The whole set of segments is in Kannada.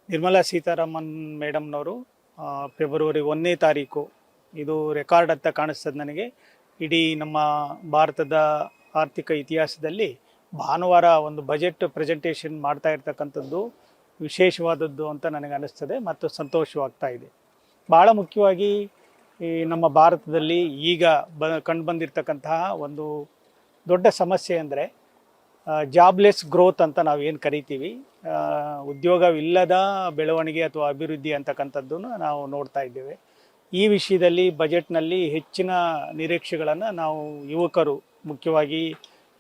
ನಿರ್ಮಲಾ ಸೀತಾರಾಮನ್ ಮೇಡಮ್ನವರು ಫೆಬ್ರವರಿ 1ನೇ ತಾರೀಕು ಇದು ರೆಕಾರ್ಡ್ ಅಂತ ಕಾಣಿಸ್ತದೆ ನನಗೆ. ಇಡೀ ನಮ್ಮ ಭಾರತದ ಆರ್ಥಿಕ ಇತಿಹಾಸದಲ್ಲಿ ಭಾನುವಾರ ಒಂದು ಬಜೆಟ್ ಪ್ರೆಸೆಂಟೇಷನ್ ಮಾಡ್ತಾ ಇರ್ತಕ್ಕಂಥದ್ದು ವಿಶೇಷವಾದದ್ದು ಅಂತ ನನಗೆ ಅನ್ನಿಸ್ತದೆ ಮತ್ತು ಸಂತೋಷವಾಗ್ತಾ ಇದೆ. ಭಾಳ ಮುಖ್ಯವಾಗಿ ಈ ನಮ್ಮ ಭಾರತದಲ್ಲಿ ಈಗ ಕಂಡುಬಂದಿರತಕ್ಕಂತಹ ಒಂದು ದೊಡ್ಡ ಸಮಸ್ಯೆ ಅಂದರೆ ಜಾಬ್ಲೆಸ್ ಗ್ರೋತ್ ಅಂತ ನಾವು ಏನು ಕರಿತೀವಿ, ಉದ್ಯೋಗವಿಲ್ಲದ ಬೆಳವಣಿಗೆ ಅಥವಾ ಅಭಿವೃದ್ಧಿ ಅಂತಕ್ಕಂಥದ್ದನ್ನು ನಾವು ನೋಡ್ತಾ ಇದ್ದೇವೆ. ಈ ವಿಷಯದಲ್ಲಿ ಬಜೆಟ್ನಲ್ಲಿ ಹೆಚ್ಚಿನ ನಿರೀಕ್ಷೆಗಳನ್ನು ನಾವು ಯುವಕರು, ಮುಖ್ಯವಾಗಿ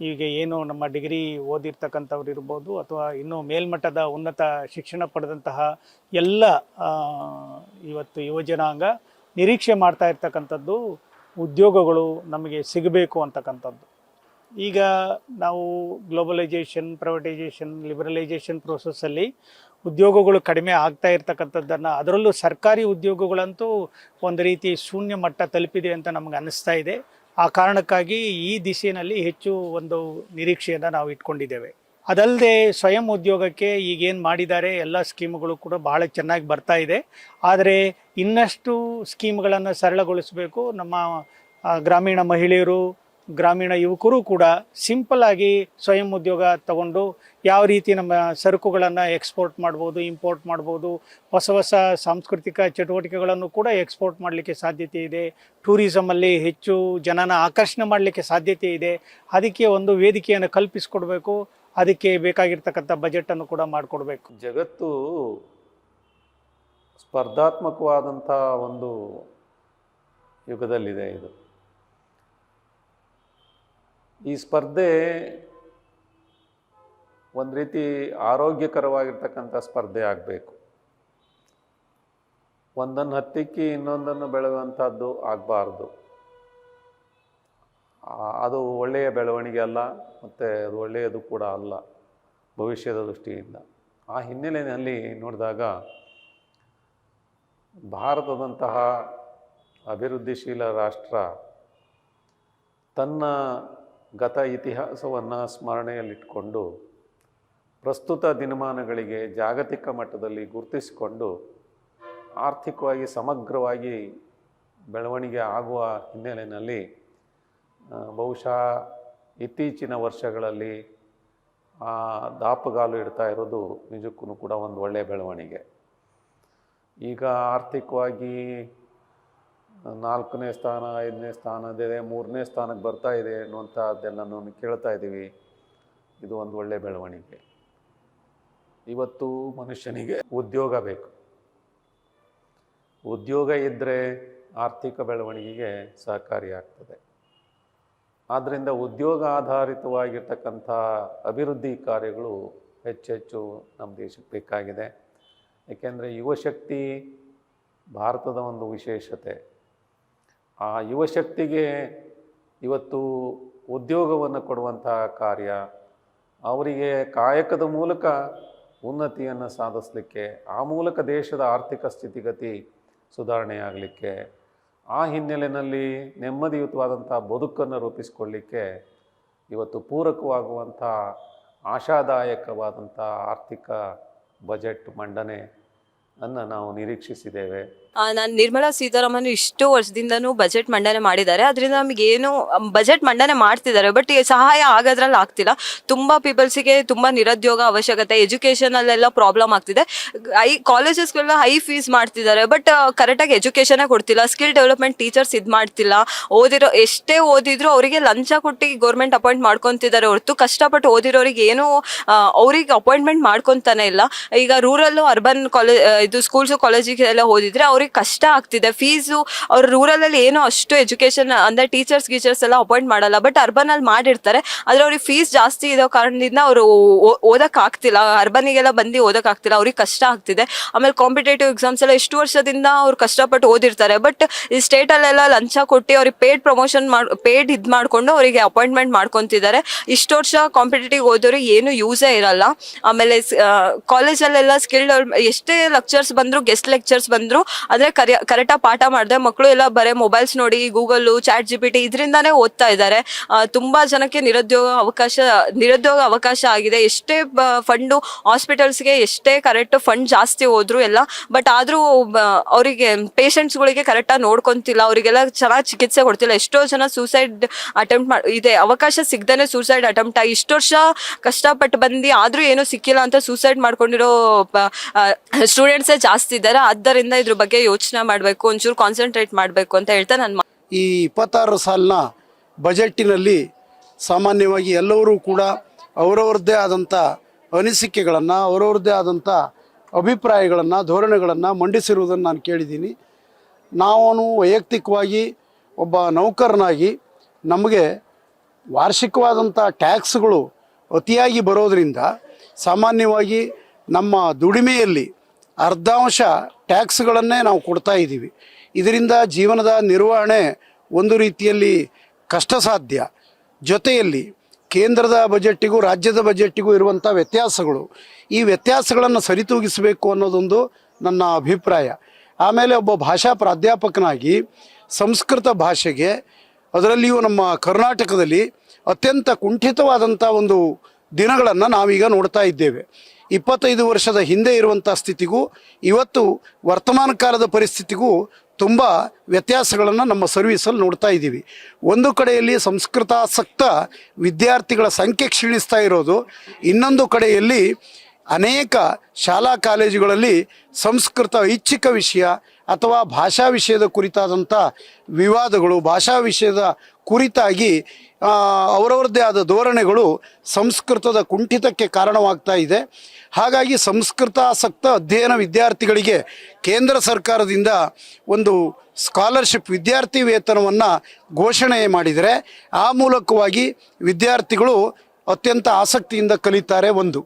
ಈಗ ಏನು ನಮ್ಮ ಡಿಗ್ರಿ ಓದಿರ್ತಕ್ಕಂಥವ್ರು ಇರ್ಬೋದು ಅಥವಾ ಇನ್ನೂ ಮೇಲ್ಮಟ್ಟದ ಉನ್ನತ ಶಿಕ್ಷಣ ಪಡೆದಂತಹ ಎಲ್ಲ ಇವತ್ತು ಯುವಜನಾಂಗ ನಿರೀಕ್ಷೆ ಮಾಡ್ತಾ ಇರ್ತಕ್ಕಂಥದ್ದು ಉದ್ಯೋಗಗಳು ನಮಗೆ ಸಿಗಬೇಕು ಅಂತಕ್ಕಂಥದ್ದು. ಈಗ ನಾವು ಗ್ಲೋಬಲೈಜೇಷನ್, ಪ್ರೈವೇಟೈಜೇಷನ್, ಲಿಬರಲೈಜೇಷನ್ ಪ್ರೋಸೆಸ್ಸಲ್ಲಿ ಉದ್ಯೋಗಗಳು ಕಡಿಮೆ ಆಗ್ತಾ ಇರ್ತಕ್ಕಂಥದ್ದನ್ನು, ಅದರಲ್ಲೂ ಸರ್ಕಾರಿ ಉದ್ಯೋಗಗಳಂತೂ ಒಂದು ರೀತಿ ಶೂನ್ಯ ಮಟ್ಟ ತಲುಪಿದೆ ಅಂತ ನಮಗೆ ಅನ್ನಿಸ್ತಾ ಇದೆ. ಆ ಕಾರಣಕ್ಕಾಗಿ ಈ ದಿಶೆಯಲ್ಲಿ ಹೆಚ್ಚು ಒಂದು ನಿರೀಕ್ಷೆಯನ್ನು ನಾವು ಇಟ್ಕೊಂಡಿದ್ದೇವೆ. ಅದಲ್ಲದೆ ಸ್ವಯಂ ಉದ್ಯೋಗಕ್ಕೆ ಈಗೇನು ಮಾಡಿದ್ದಾರೆ ಎಲ್ಲ ಸ್ಕೀಮ್ಗಳು ಕೂಡ ಬಹಳ ಚೆನ್ನಾಗಿ ಬರ್ತಾ ಇದೆ. ಆದರೆ ಇನ್ನಷ್ಟು ಸ್ಕೀಮ್ಗಳನ್ನು ಸರಳಗೊಳಿಸಬೇಕು. ನಮ್ಮ ಗ್ರಾಮೀಣ ಮಹಿಳೆಯರು, ಗ್ರಾಮೀಣ ಯುವಕರು ಕೂಡ ಸಿಂಪಲ್ಲಾಗಿ ಸ್ವಯಂ ಉದ್ಯೋಗ ತಗೊಂಡು ಯಾವ ರೀತಿ ನಮ್ಮ ಸರಕುಗಳನ್ನು ಎಕ್ಸ್ಪೋರ್ಟ್ ಮಾಡ್ಬೋದು, ಇಂಪೋರ್ಟ್ ಮಾಡ್ಬೋದು, ಹೊಸ ಹೊಸ ಸಾಂಸ್ಕೃತಿಕ ಚಟುವಟಿಕೆಗಳನ್ನು ಕೂಡ ಎಕ್ಸ್ಪೋರ್ಟ್ ಮಾಡಲಿಕ್ಕೆ ಸಾಧ್ಯತೆ ಇದೆ. ಟೂರಿಸಮಲ್ಲಿ ಹೆಚ್ಚು ಜನನ ಆಕರ್ಷಣೆ ಮಾಡಲಿಕ್ಕೆ ಸಾಧ್ಯತೆ ಇದೆ. ಅದಕ್ಕೆ ಒಂದು ವೇದಿಕೆಯನ್ನು ಕಲ್ಪಿಸಿಕೊಡ್ಬೇಕು. ಅದಕ್ಕೆ ಬೇಕಾಗಿರ್ತಕ್ಕಂಥ ಬಜೆಟನ್ನು ಕೂಡ ಮಾಡಿಕೊಡ್ಬೇಕು. ಜಗತ್ತು ಸ್ಪರ್ಧಾತ್ಮಕವಾದಂಥ ಒಂದು ಯುಗದಲ್ಲಿದೆ. ಈ ಸ್ಪರ್ಧೆ ಒಂದು ರೀತಿ ಆರೋಗ್ಯಕರವಾಗಿರ್ತಕ್ಕಂಥ ಸ್ಪರ್ಧೆ ಆಗಬೇಕು. ಒಂದನ್ನು ಹತ್ತಿಕ್ಕಿ ಇನ್ನೊಂದನ್ನು ಬೆಳೆಯುವಂಥದ್ದು ಆಗಬಾರ್ದು. ಅದು ಒಳ್ಳೆಯ ಬೆಳವಣಿಗೆ ಅಲ್ಲ, ಮತ್ತು ಅದು ಒಳ್ಳೆಯದು ಕೂಡ ಅಲ್ಲ ಭವಿಷ್ಯದ ದೃಷ್ಟಿಯಿಂದ. ಆ ಹಿನ್ನೆಲೆಯಲ್ಲಿ ನೋಡಿದಾಗ ಭಾರತದಂತಹ ಅಭಿವೃದ್ಧಿಶೀಲ ರಾಷ್ಟ್ರ ತನ್ನ ಗತ ಇತಿಹಾಸವನ್ನು ಸ್ಮರಣೆಯಲ್ಲಿಟ್ಕೊಂಡು ಪ್ರಸ್ತುತ ದಿನಮಾನಗಳಿಗೆ ಜಾಗತಿಕ ಮಟ್ಟದಲ್ಲಿ ಗುರುತಿಸಿಕೊಂಡು ಆರ್ಥಿಕವಾಗಿ ಸಮಗ್ರವಾಗಿ ಬೆಳವಣಿಗೆ ಆಗುವ ಹಿನ್ನೆಲೆಯಲ್ಲಿ ಬಹುಶಃ ಇತ್ತೀಚಿನ ವರ್ಷಗಳಲ್ಲಿ ದಾಪುಗಾಲು ಇಡ್ತಾ ಇರೋದು ನಿಜಕ್ಕೂ ಕೂಡ ಒಂದು ಒಳ್ಳೆಯ ಬೆಳವಣಿಗೆ. ಈಗ ಆರ್ಥಿಕವಾಗಿ 4ನೇ ಸ್ಥಾನ, 5ನೇ ಸ್ಥಾನದಿದೆ, 3ನೇ ಸ್ಥಾನಕ್ಕೆ ಬರ್ತಾ ಇದೆ ಅನ್ನುವಂಥದ್ದೆಲ್ಲನೂ ಕೇಳ್ತಾ ಇದ್ದೀವಿ. ಇದು ಒಂದು ಒಳ್ಳೆಯ ಬೆಳವಣಿಗೆ. ಇವತ್ತು ಮನುಷ್ಯನಿಗೆ ಉದ್ಯೋಗ ಬೇಕು. ಉದ್ಯೋಗ ಇದ್ದರೆ ಆರ್ಥಿಕ ಬೆಳವಣಿಗೆಗೆ ಸಹಕಾರಿಯಾಗ್ತದೆ. ಆದ್ದರಿಂದ ಉದ್ಯೋಗ ಆಧಾರಿತವಾಗಿರ್ತಕ್ಕಂಥ ಅಭಿವೃದ್ಧಿ ಕಾರ್ಯಗಳು ಹೆಚ್ಚೆಚ್ಚು ನಮ್ಮ ದೇಶಕ್ಕೆ ಬೇಕಾಗಿದೆ. ಏಕೆಂದರೆ ಯುವಶಕ್ತಿ ಭಾರತದ ಒಂದು ವಿಶೇಷತೆ. ಆ ಯುವಶಕ್ತಿಗೆ ಇವತ್ತು ಉದ್ಯೋಗವನ್ನು ಕೊಡುವಂಥ ಕಾರ್ಯ, ಅವರಿಗೆ ಕಾಯಕದ ಮೂಲಕ ಉನ್ನತಿಯನ್ನು ಸಾಧಿಸಲಿಕ್ಕೆ, ಆ ಮೂಲಕ ದೇಶದ ಆರ್ಥಿಕ ಸ್ಥಿತಿಗತಿ ಸುಧಾರಣೆಯಾಗಲಿಕ್ಕೆ, ಆ ಹಿನ್ನೆಲೆಯಲ್ಲಿ ನೆಮ್ಮದಿಯುತವಾದಂಥ ಬದುಕನ್ನು ರೂಪಿಸಿಕೊಳ್ಳಲಿಕ್ಕೆ ಇವತ್ತು ಪೂರಕವಾಗುವಂಥ ಆಶಾದಾಯಕವಾದಂಥ ಆರ್ಥಿಕ ಬಜೆಟ್ ಮಂಡನೆ ಅನ್ನು ನಾವು ನಿರೀಕ್ಷಿಸಿದ್ದೇವೆ. ನಾನು ನಿರ್ಮಲಾ ಸೀತಾರಾಮನ್ ಇಷ್ಟು ವರ್ಷದಿಂದನೂ ಬಜೆಟ್ ಮಂಡನೆ ಮಾಡಿದ್ದಾರೆ. ಅದರಿಂದ ನಮಗೇನು ಬಜೆಟ್ ಮಂಡನೆ ಮಾಡ್ತಿದ್ದಾರೆ, ಬಟ್ ಸಹಾಯ ಆಗೋದ್ರಲ್ಲಿ ಆಗ್ತಿಲ್ಲ. ತುಂಬ ಪೀಪಲ್ಸಿಗೆ ತುಂಬ ನಿರುದ್ಯೋಗ ಅವಶ್ಯಕತೆ, ಎಜುಕೇಷನಲ್ಲೆಲ್ಲ ಪ್ರಾಬ್ಲಮ್ ಆಗ್ತಿದೆ. ಕಾಲೇಜಸ್ಗೆಲ್ಲ ಹೈ ಫೀಸ್ ಮಾಡ್ತಿದ್ದಾರೆ, ಬಟ್ ಕರೆಕ್ಟಾಗಿ ಎಜುಕೇಷನೇ ಕೊಡ್ತಿಲ್ಲ. ಸ್ಕಿಲ್ ಡೆವಲಪ್ಮೆಂಟ್ ಟೀಚರ್ಸ್ ಇದು ಮಾಡ್ತಿಲ್ಲ. ಎಷ್ಟೇ ಓದಿದ್ರು ಅವರಿಗೆ ಲಂಚ ಕೊಟ್ಟು ಗೌರ್ಮೆಂಟ್ ಅಪಾಯಿಂಟ್ ಮಾಡ್ಕೊತಿದ್ದಾರೆ ಹೊರತು ಕಷ್ಟಪಟ್ಟು ಓದಿರೋರಿಗೆ ಏನು ಅವ್ರಿಗೆ ಅಪಾಯಿಂಟ್ಮೆಂಟ್ ಮಾಡ್ಕೊತಾನೆ ಇಲ್ಲ. ಈಗ ರೂರಲ್ಲು ಅರ್ಬನ್ ಇದು ಸ್ಕೂಲ್ಸು ಕಾಲೇಜಿಗೆಲ್ಲ ಓದಿದ್ರೆ ಅವ್ರಿಗೆ ಕಷ್ಟ ಆಗ್ತಿದೆ. ಫೀಸು ಅವ್ರು ರೂರಲಲ್ಲಿ ಏನೋ ಅಷ್ಟು ಎಜುಕೇಷನ್ ಅಂದರೆ ಟೀಚರ್ಸ್ ಎಲ್ಲ ಅಪಾಯಿಂಟ್ ಮಾಡಲ್ಲ, ಬಟ್ ಅರ್ಬನಲ್ಲಿ ಮಾಡಿರ್ತಾರೆ. ಆದರೆ ಅವ್ರಿಗೆ ಫೀಸ್ ಜಾಸ್ತಿ ಇರೋ ಕಾರಣದಿಂದ ಅವರು ಓದೋಕ್ಕಾಗ್ತಿಲ್ಲ. ಅರ್ಬನಿಗೆಲ್ಲ ಬಂದು ಓದೋಕ್ಕಾಗ್ತಿಲ್ಲ, ಅವ್ರಿಗೆ ಕಷ್ಟ ಆಗ್ತಿದೆ. ಆಮೇಲೆ ಕಾಂಪಿಟೇಟಿವ್ ಎಕ್ಸಾಮ್ಸ್ ಎಲ್ಲ ಎಷ್ಟು ವರ್ಷದಿಂದ ಅವ್ರು ಕಷ್ಟಪಟ್ಟು ಓದಿರ್ತಾರೆ, ಬಟ್ ಈ ಸ್ಟೇಟಲ್ಲೆಲ್ಲ ಲಂಚ ಕೊಟ್ಟು ಅವ್ರಿಗೆ ಪೇಡ್ ಇದು ಮಾಡಿಕೊಂಡು ಅವರಿಗೆ ಅಪಾಯಿಂಟ್ಮೆಂಟ್ ಮಾಡ್ಕೊತಿದ್ದಾರೆ. ಇಷ್ಟು ವರ್ಷ ಕಾಂಪಿಟೇಟಿವ್ ಓದೋರಿಗೆ ಏನು ಯೂಸೇ ಇರಲ್ಲ. ಆಮೇಲೆ ಕಾಲೇಜಲ್ಲೆಲ್ಲ ಸ್ಕಿಲ್ ಎಷ್ಟೇ ಲಕ್ಷ ಲೆಕ್ಚರ್ಸ್ ಬಂದ್ರು, ಗೆಸ್ಟ್ ಲೆಕ್ಚರ್ಸ್ ಬಂದ್ರು, ಆದ್ರೆ ಕರೆಕ್ಟಾಗಿ ಪಾಠ ಮಾಡಿದೆ. ಮಕ್ಕಳು ಎಲ್ಲ ಬರೀ ಮೊಬೈಲ್ಸ್ ನೋಡಿ, ಗೂಗಲ್, ಚಾಟ್ GPT ಇದರಿಂದಾನೇ ಓದ್ತಾ ಇದ್ದಾರೆ. ತುಂಬಾ ಜನಕ್ಕೆ ನಿರುದ್ಯೋಗ ಅವಕಾಶ ಆಗಿದೆ. ಎಷ್ಟೇ ಫಂಡು ಹಾಸ್ಪಿಟಲ್ಸ್ಗೆ ಎಷ್ಟೇ ಕರೆಕ್ಟ್ ಫಂಡ್ ಜಾಸ್ತಿ ಹೋದ್ರು ಎಲ್ಲ, ಬಟ್ ಆದ್ರೂ ಅವರಿಗೆ ಪೇಷಂಟ್ಸ್ಗಳಿಗೆ ಕರೆಕ್ಟಾಗಿ ನೋಡ್ಕೊಂತಿಲ್ಲ, ಅವರಿಗೆಲ್ಲ ಚೆನ್ನಾಗಿ ಚಿಕಿತ್ಸೆ ಕೊಡ್ತಿಲ್ಲ. ಎಷ್ಟೋ ಜನ ಸೂಸೈಡ್ ಅಟೆಂಪ್ಟ್ ಇದೆ, ಅವಕಾಶ ಸಿಗ್ದೇನೆ ಸೂಸೈಡ್ ಅಟೆಂಪ್ಟ್ ಆಗಿ ಇಷ್ಟು ವರ್ಷ ಕಷ್ಟಪಟ್ಟು ಬಂದು ಆದ್ರೂ ಏನೂ ಸಿಕ್ಕಿಲ್ಲ ಅಂತ ಸೂಸೈಡ್ ಮಾಡ್ಕೊಂಡಿರೋ ಸ್ಟೂಡೆಂಟ್ಸೇ ಜಾಸ್ತಿ ಇದ್ದಾರೆ. ಆದ್ದರಿಂದ ಇದ್ರ ಬಗ್ಗೆ ಯೋಚನೆ ಮಾಡಬೇಕು, ಒಂಚೂರು ಕಾನ್ಸಂಟ್ರೇಟ್ ಮಾಡಬೇಕು ಅಂತ ಹೇಳ್ತಾ ನಾನು ಈ 26 ಸಾಲಿನ ಬಜೆಟ್ಟಿನಲ್ಲಿ ಸಾಮಾನ್ಯವಾಗಿ ಎಲ್ಲರೂ ಕೂಡ ಅವರವ್ರದ್ದೇ ಆದಂಥ ಅನಿಸಿಕೆಗಳನ್ನು, ಅವರವ್ರದ್ದೇ ಆದಂಥ ಅಭಿಪ್ರಾಯಗಳನ್ನು, ಧೋರಣೆಗಳನ್ನು ಮಂಡಿಸಿರುವುದನ್ನು ನಾನು ಕೇಳಿದ್ದೀನಿ. ನಾನು ವೈಯಕ್ತಿಕವಾಗಿ ಒಬ್ಬ ನೌಕರನಾಗಿ ನಮಗೆ ವಾರ್ಷಿಕವಾದಂಥ ಟ್ಯಾಕ್ಸ್ಗಳು ಅತಿಯಾಗಿ ಬರೋದರಿಂದ ಸಾಮಾನ್ಯವಾಗಿ ನಮ್ಮ ದುಡಿಮೆಯಲ್ಲಿ ಅರ್ಧಾಂಶ ಟ್ಯಾಕ್ಸ್ಗಳನ್ನೇ ನಾವು ಕೊಡ್ತಾ ಇದ್ದೀವಿ. ಇದರಿಂದ ಜೀವನದ ನಿರ್ವಹಣೆ ಒಂದು ರೀತಿಯಲ್ಲಿ ಕಷ್ಟ ಸಾಧ್ಯ. ಜೊತೆಯಲ್ಲಿ ಕೇಂದ್ರದ ಬಜೆಟ್ಟಿಗೂ ರಾಜ್ಯದ ಬಜೆಟ್ಟಿಗೂ ಇರುವಂಥ ವ್ಯತ್ಯಾಸಗಳು, ಈ ವ್ಯತ್ಯಾಸಗಳನ್ನು ಸರಿತೂಗಿಸಬೇಕು ಅನ್ನೋದೊಂದು ನನ್ನ ಅಭಿಪ್ರಾಯ. ಆಮೇಲೆ ಒಬ್ಬ ಭಾಷಾ ಪ್ರಾಧ್ಯಾಪಕನಾಗಿ ಸಂಸ್ಕೃತ ಭಾಷೆಗೆ, ಅದರಲ್ಲಿಯೂ ನಮ್ಮ ಕರ್ನಾಟಕದಲ್ಲಿ ಅತ್ಯಂತ ಕುಂಠಿತವಾದಂಥ ಒಂದು ದಿನಗಳನ್ನು ನಾವೀಗ ನೋಡ್ತಾ ಇದ್ದೇವೆ. 25 ವರ್ಷದ ಹಿಂದೆ ಇರುವಂಥ ಸ್ಥಿತಿಗೂ ಇವತ್ತು ವರ್ತಮಾನ ಕಾಲದ ಪರಿಸ್ಥಿತಿಗೂ ತುಂಬ ವ್ಯತ್ಯಾಸಗಳನ್ನು ನಮ್ಮ ಸರ್ವೀಸಲ್ಲಿ ನೋಡ್ತಾ ಇದ್ದೀವಿ. ಒಂದು ಕಡೆಯಲ್ಲಿ ಸಂಸ್ಕೃತಾಸಕ್ತ ವಿದ್ಯಾರ್ಥಿಗಳ ಸಂಖ್ಯೆ ಕ್ಷೀಣಿಸ್ತಾ ಇರೋದು, ಇನ್ನೊಂದು ಕಡೆಯಲ್ಲಿ ಅನೇಕ ಶಾಲಾ ಕಾಲೇಜುಗಳಲ್ಲಿ ಸಂಸ್ಕೃತ ಐಚ್ಛಿಕ ವಿಷಯ ಅಥವಾ ಭಾಷಾ ವಿಷಯದ ಕುರಿತಾದಂಥ ವಿವಾದಗಳು, ಭಾಷಾ ವಿಷಯದ ಕುರಿತಾಗಿ ಅವರವ್ರದ್ದೇ ಆದ ಧೋರಣೆಗಳು ಸಂಸ್ಕೃತದ ಕುಂಠಿತಕ್ಕೆ ಕಾರಣವಾಗ್ತಾ ಇದೆ. ಹಾಗಾಗಿ ಸಂಸ್ಕೃತಾಸಕ್ತ ಅಧ್ಯಯನ ವಿದ್ಯಾರ್ಥಿಗಳಿಗೆ ಕೇಂದ್ರ ಸರ್ಕಾರದಿಂದ ಒಂದು ಸ್ಕಾಲರ್ಶಿಪ್, ವಿದ್ಯಾರ್ಥಿ ವೇತನವನ್ನು ಘೋಷಣೆ ಮಾಡಿದರೆ ಆ ಮೂಲಕವಾಗಿ ವಿದ್ಯಾರ್ಥಿಗಳು ಅತ್ಯಂತ ಆಸಕ್ತಿಯಿಂದ ಕಲಿತಾರೆ. ಒಂದು